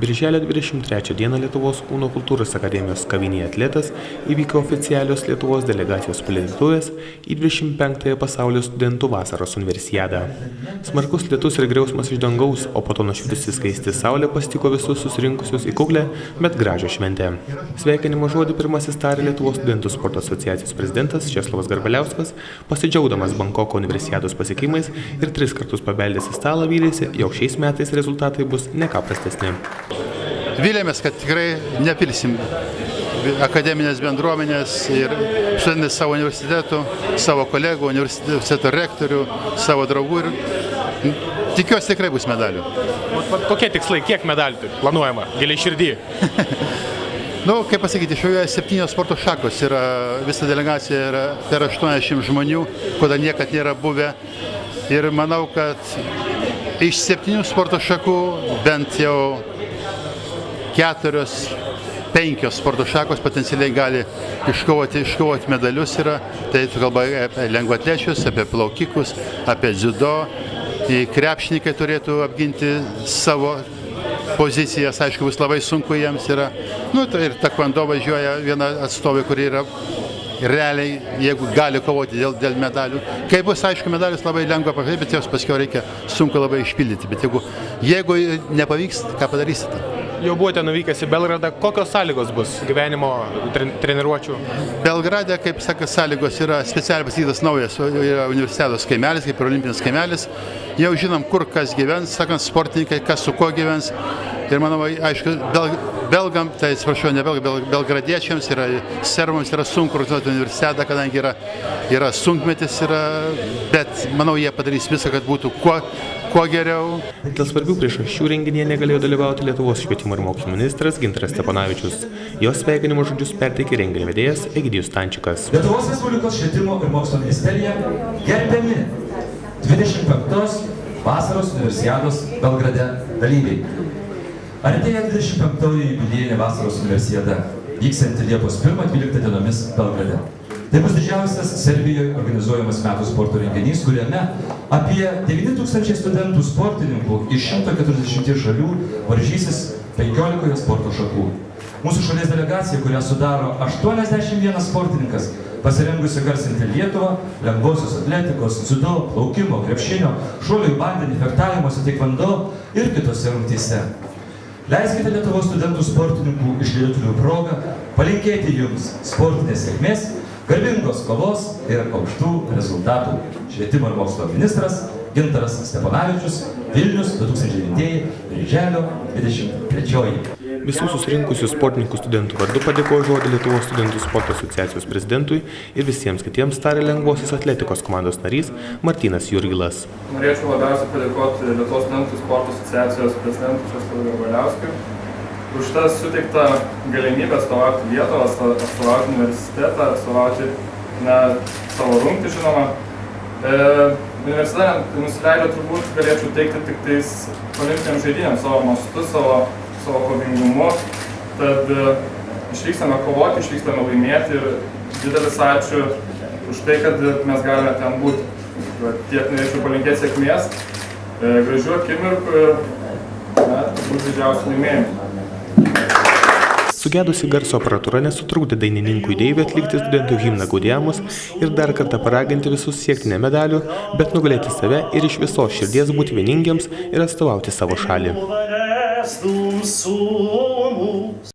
Birželio 23 dieną Lietuvos kūno kultūros akademijos kavinėje Atletas įvyko oficialios Lietuvos delegacijos paleidotuvės į 25-ąją pasaulio studentų vasaros universiadą. Smarkus lietus ir griausmas iš dangaus, o po to nušvitusi skaisti saulė pasitiko visus susirinkusius į kuklę, bet gražią šventę. Sveikinimo žodį pirmasis tarė Lietuvos studentų sporto asociacijos prezidentas Česlovas Garbaliauskas, pasidžiaugdamas Bankoko universiados pasiekimais ir 3 kartus pabeldęs į stalą vylėsi, jog šiais metais rezultatai bus ne ką prastesni. Vylėmės, kad tikrai nepilsim akademinės bendruomenės ir studentai savo universitetų, savo kolegų, universiteto rektorių, savo draugų ir tikiuosi tikrai bus medalių. Kokie tikslai, kiek medalių planuojama, giliai širdį? Kaip pasakyti, šioje 7 sporto šakos yra, visa delegacija yra per 80 žmonių, ko dar niekad nėra buvę. Ir manau, kad iš 7 sporto šakų bent jau 4-5 sporto šakos potencialiai gali iškovoti medalius. Tai kalba apie lengvaatlečius, apie plaukikus, apie dziudo. Krepšininkai turėtų apginti savo pozicijas, aišku, bus labai sunku jiems yra. Ir taekwondo važiuoja viena atstovė, kuri yra realiai, jeigu gali kovoti dėl medalių. Kai bus, aišku, medalius labai lengva pažiūrėti, bet jos paskiau reikia sunku labai išpildyti. Bet jeigu nepavyks, ką padarysite? Jau buvote nuvykęs į Belgradą, kokios sąlygos bus gyvenimo treniruočių? Belgrade, kaip sakė, sąlygos yra specialiai pasakytas naujas universiados kaimelis, kaip ir olimpinis kaimelis. Jau žinom, kur kas gyvens, sakant, sportininkai, kas su kuo gyvens. Ir manau, aišku, belgam, tai atsiprašau, ne belgradiečiams, serbams yra sunku organizuoti universiadą, kadangi yra sunkmetis, bet manau, jie padarys visą, kad būtų kuo geriau. Dėl svarbių priežasčių renginyje negalėjo dalyvauti Lietuvos švietimo ir mokslo ministras Gintaras Steponavičius. Jos sveikinimo žodžius perteikė renginio vedėjas Egidijus Stančikas. Lietuvos Respublikos švietimo ir mokslo ministerija gerbiami 25 vasaros universiados Belgrade dalyviai. Artėja 25-oji jubiliejinė vasaros universiada, vyksianti Liepos 1-12 dienomis Belgrade. Tai bus didžiausias Serbijoje organizuojamas metų sporto renginys, kuriame apie 9000 studentų sportininkų iš 140 šalių varžysis 15 sporto šakų. Mūsų šalies delegacija, kurią sudaro 81 sportininkas, pasirengusi garsinti Lietuvą lengvosios atletikos, dziudo, plaukimo, krepšinio, šuolio į vandenį, fechtavimosi, taekwondo ir kitose rungtyse. Leiskite Lietuvos studentų sportininkų išlietuvių progą palinkėti jums sportinės sėkmės, garbingos kovos ir aukštų rezultatų. Švietimo ir mokslo ministras Gintaras Steponavičius, Vilnius, 2009, birželio 23. Visų susirinkusių sportininkų studentų vardu padėkojo žodį Lietuvos studentų sporto asociacijos prezidentui ir visiems kitiems tarė lengvosios atletikos komandos narys Martynas Jurgilas. Norėčiau labiausiai padėkoti Lietuvos studentų sporto asociacijos prezidentui Česlovui Garbaliauskui už tą suteiktą galimybę atstovauti Lietuvą, atstovauti universitetą, atstovauti savo rungtį, žinoma. Universitetą nusileido turbūt galėčiau teikti tik tais olimpiniams žaidynėms, savo mastu, savo kovingumu. Tad išvykstame kovoti, išvykstame laimėti ir didelis ačiū už tai, kad mes galime ten būti. Tiek norėčiau palinkėti sėkmės, gražių akimirkų ir turbūt didžiausių laimėjimų. Sugedusi garso aparatūra nesutrukdė dainininkų idėjų atlikti studentų himną Gaudeamus ir dar kartą paraginti visus siekti ne medalių, bet nugalėti save ir iš visos širdies būti vieningiems ir atstovauti savo šalį.